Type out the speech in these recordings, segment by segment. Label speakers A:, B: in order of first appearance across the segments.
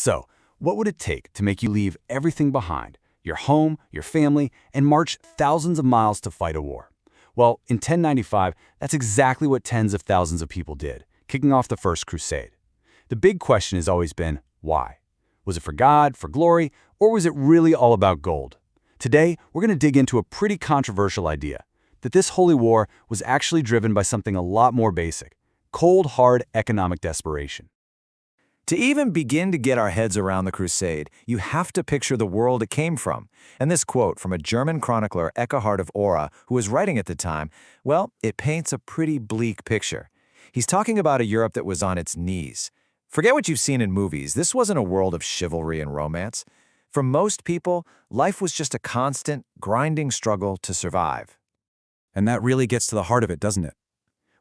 A: So, what would it take to make you leave everything behind, your home, your family, and march thousands of miles to fight a war? Well, in 1095, that's exactly what tens of thousands of people did, kicking off the First Crusade. The big question has always been, why? Was it for God, for glory, or was it really all about gold? Today, we're going to dig into a pretty controversial idea, that this holy war was actually driven by something a lot more basic: cold, hard economic desperation.
B: To even begin to get our heads around the Crusade, you have to picture the world it came from. And this quote from a German chronicler, Ekkehard of Aura, who was writing at the time, well, it paints a pretty bleak picture. He's talking about a Europe that was on its knees. Forget what you've seen in movies. This wasn't a world of chivalry and romance. For most people, life was just a constant, grinding struggle to survive.
C: And that really gets to the heart of it, doesn't it?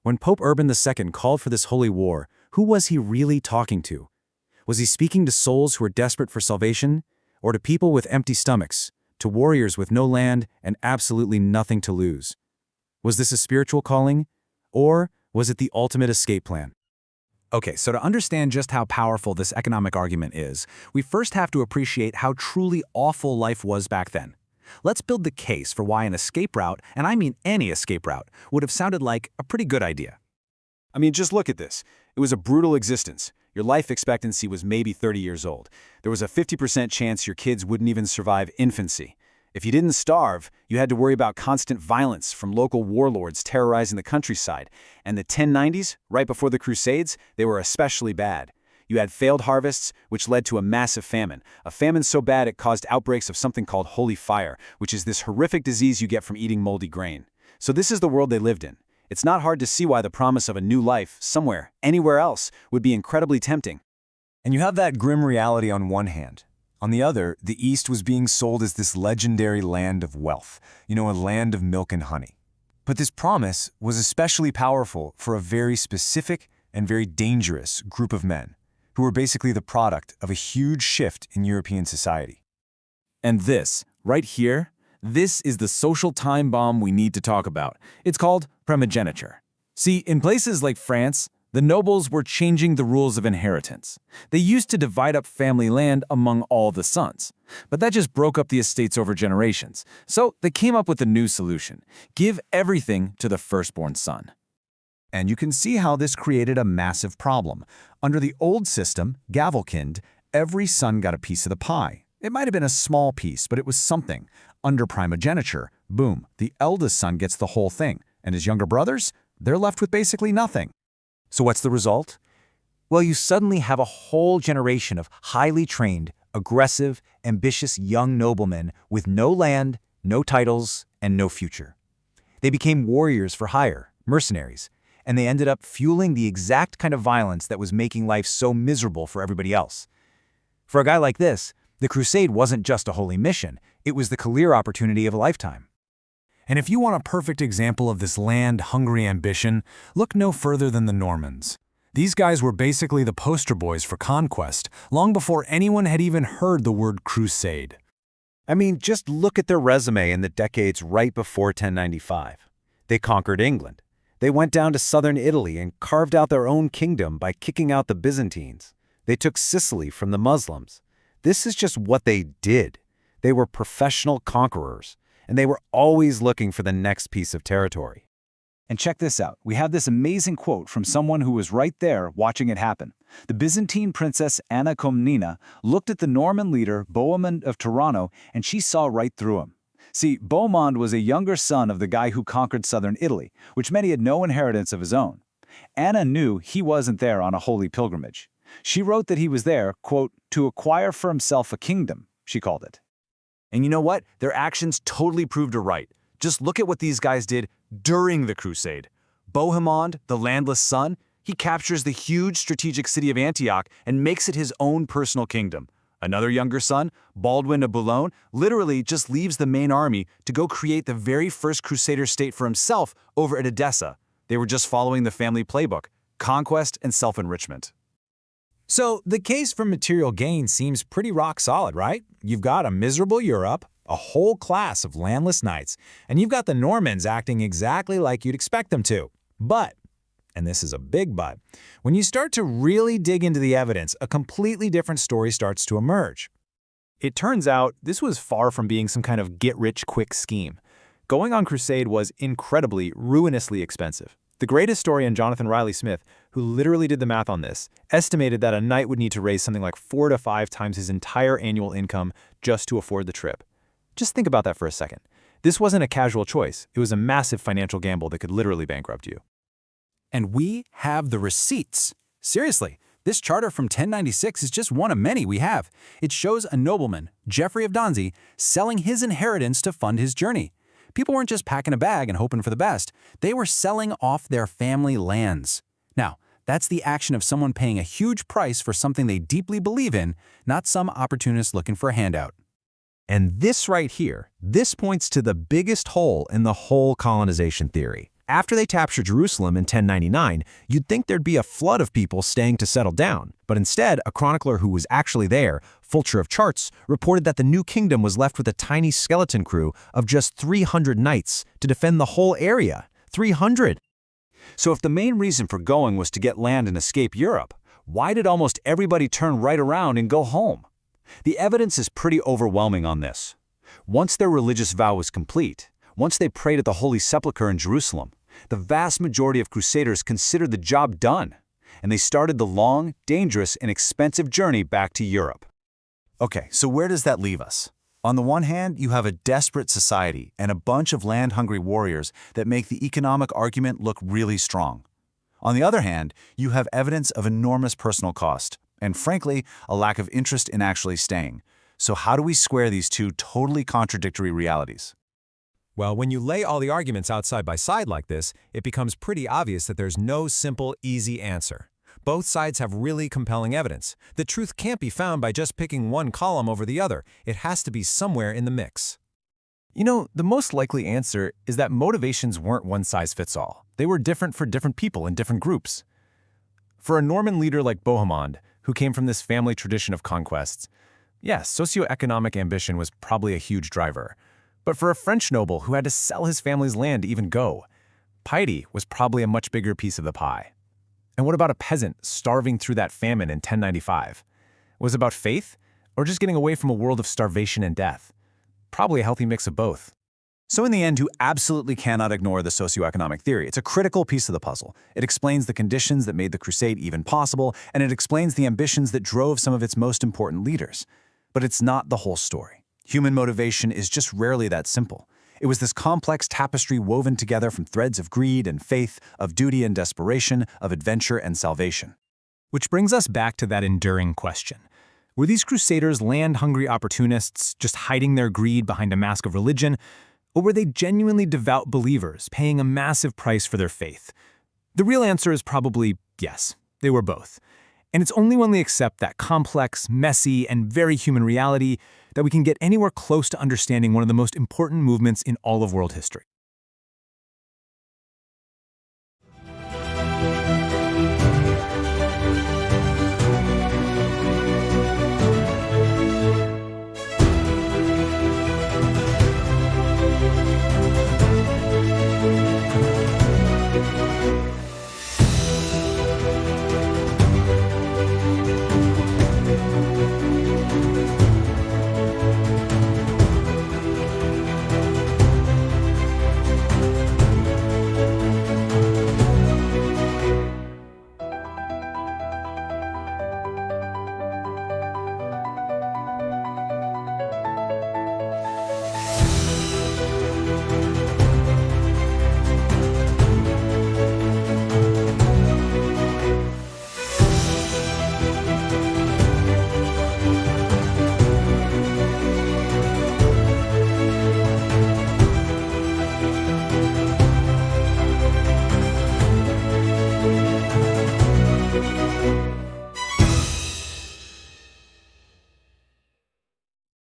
C: When Pope Urban II called for this holy war, who was he really talking to? Was he speaking to souls who were desperate for salvation, or to people with empty stomachs, to warriors with no land and absolutely nothing to lose? Was this a spiritual calling, or was it the ultimate escape plan? Okay, so to understand just how powerful this economic argument is, we first have to appreciate how truly awful life was back then. Let's build the case for why an escape route, and I mean any escape route, would have sounded like a pretty good idea.
A: I mean, just look at this. It was a brutal existence. Your life expectancy was maybe 30 years old. There was a 50% chance your kids wouldn't even survive infancy. If you didn't starve, you had to worry about constant violence from local warlords terrorizing the countryside. And the 1090s, right before the Crusades, they were especially bad. You had failed harvests, which led to a massive famine. A famine so bad it caused outbreaks of something called holy fire, which is this horrific disease you get from eating moldy grain. So this is the world they lived in. It's not hard to see why the promise of a new life, somewhere, anywhere else, would be incredibly tempting.
B: And you have that grim reality on one hand. On the other, the East was being sold as this legendary land of wealth, a land of milk and honey. But this promise was especially powerful for a very specific and very dangerous group of men, who were basically the product of a huge shift in European society.
C: And this, right here, this is the social time bomb we need to talk about. It's called primogeniture. See, in places like France, the nobles were changing the rules of inheritance. They used to divide up family land among all the sons. But that just broke up the estates over generations. So they came up with a new solution: give everything to the firstborn son.
D: And you can see how this created a massive problem. Under the old system, Gavelkind, every son got a piece of the pie. It might have been a small piece, but it was something. Under primogeniture, boom, the eldest son gets the whole thing, and his younger brothers, they're left with basically nothing.
B: So what's the result? Well, you suddenly have a whole generation of highly trained, aggressive, ambitious young noblemen with no land, no titles, and no future. They became warriors for hire, mercenaries, and they ended up fueling the exact kind of violence that was making life so miserable for everybody else. For a guy like this, the crusade wasn't just a holy mission, it was the career opportunity of a lifetime.
C: And if you want a perfect example of this land-hungry ambition, look no further than the Normans. These guys were basically the poster boys for conquest, long before anyone had even heard the word crusade.
D: I mean, just look at their resume in the decades right before 1095. They conquered England. They went down to southern Italy and carved out their own kingdom by kicking out the Byzantines. They took Sicily from the Muslims. This is just what they did. They were professional conquerors, and they were always looking for the next piece of territory.
E: And check this out. We have this amazing quote from someone who was right there watching it happen. The Byzantine princess Anna Komnena looked at the Norman leader Bohemond of Toronto, and she saw right through him. See, Bohemond was a younger son of the guy who conquered southern Italy, which meant he had no inheritance of his own. Anna knew he wasn't there on a holy pilgrimage. She wrote that he was there, quote, to acquire for himself a kingdom, she called it.
B: And you know what? Their actions totally proved her right. Just look at what these guys did during the crusade. Bohemond, the landless son, he captures the huge strategic city of Antioch and makes it his own personal kingdom. Another younger son, Baldwin of Boulogne, literally just leaves the main army to go create the very first Crusader state for himself over at Edessa. They were just following the family playbook: conquest and self-enrichment.
C: So the case for material gain seems pretty rock solid, right? You've got a miserable Europe, a whole class of landless knights, and you've got the Normans acting exactly like you'd expect them to. But And this is a big but. When you start to really dig into the evidence, a completely different story starts to emerge.
F: It turns out this was far from being some kind of get-rich-quick scheme. Going on crusade was incredibly, ruinously expensive. The great historian Jonathan Riley Smith, who literally did the math on this, estimated that a knight would need to raise something like 4 to 5 times his entire annual income just to afford the trip. Just think about that for a second. This wasn't a casual choice. It was a massive financial gamble that could literally bankrupt you.
C: And we have the receipts. Seriously, this charter from 1096 is just one of many we have. It shows a nobleman, Geoffrey of Donsey, selling his inheritance to fund his journey. People weren't just packing a bag and hoping for the best. They were selling off their family lands. Now, that's the action of someone paying a huge price for something they deeply believe in, not some opportunist looking for a handout.
D: And this right here, this points to the biggest hole in the whole colonization theory. After they captured Jerusalem in 1099, you'd think there'd be a flood of people staying to settle down. But instead, a chronicler who was actually there, Fulcher of Chartres, reported that the new kingdom was left with a tiny skeleton crew of just 300 knights to defend the whole area. 300!
A: So if the main reason for going was to get land and escape Europe, why did almost everybody turn right around and go home? The evidence is pretty overwhelming on this. Once their religious vow was complete, once they prayed at the Holy Sepulchre in Jerusalem, the vast majority of Crusaders considered the job done, and they started the long, dangerous, and expensive journey back to Europe.
B: Okay, so where does that leave us? On the one hand, you have a desperate society and a bunch of land-hungry warriors that make the economic argument look really strong. On the other hand, you have evidence of enormous personal cost, and frankly, a lack of interest in actually staying. So how do we square these two totally contradictory realities?
C: Well, when you lay all the arguments out side by side like this, it becomes pretty obvious that there's no simple, easy answer. Both sides have really compelling evidence. The truth can't be found by just picking one column over the other. It has to be somewhere in the mix.
F: You know, the most likely answer is that motivations weren't one size fits all. They were different for different people in different groups. For a Norman leader like Bohemond, who came from this family tradition of conquests, yes, socio-economic ambition was probably a huge driver. But for a French noble who had to sell his family's land to even go, piety was probably a much bigger piece of the pie. And what about a peasant starving through that famine in 1095? Was it about faith, or just getting away from a world of starvation and death? Probably a healthy mix of both.
E: So in the end, you absolutely cannot ignore the socio-economic theory. It's a critical piece of the puzzle. It explains the conditions that made the crusade even possible, and it explains the ambitions that drove some of its most important leaders. But it's not the whole story. Human motivation is just rarely that simple. It was this complex tapestry woven together from threads of greed and faith, of duty and desperation, of adventure and salvation.
F: Which brings us back to that enduring question. Were these crusaders land-hungry opportunists just hiding their greed behind a mask of religion, or were they genuinely devout believers paying a massive price for their faith? The real answer is probably yes, they were both. And it's only when we accept that complex, messy, and very human reality that we can get anywhere close to understanding one of the most important movements in all of world history.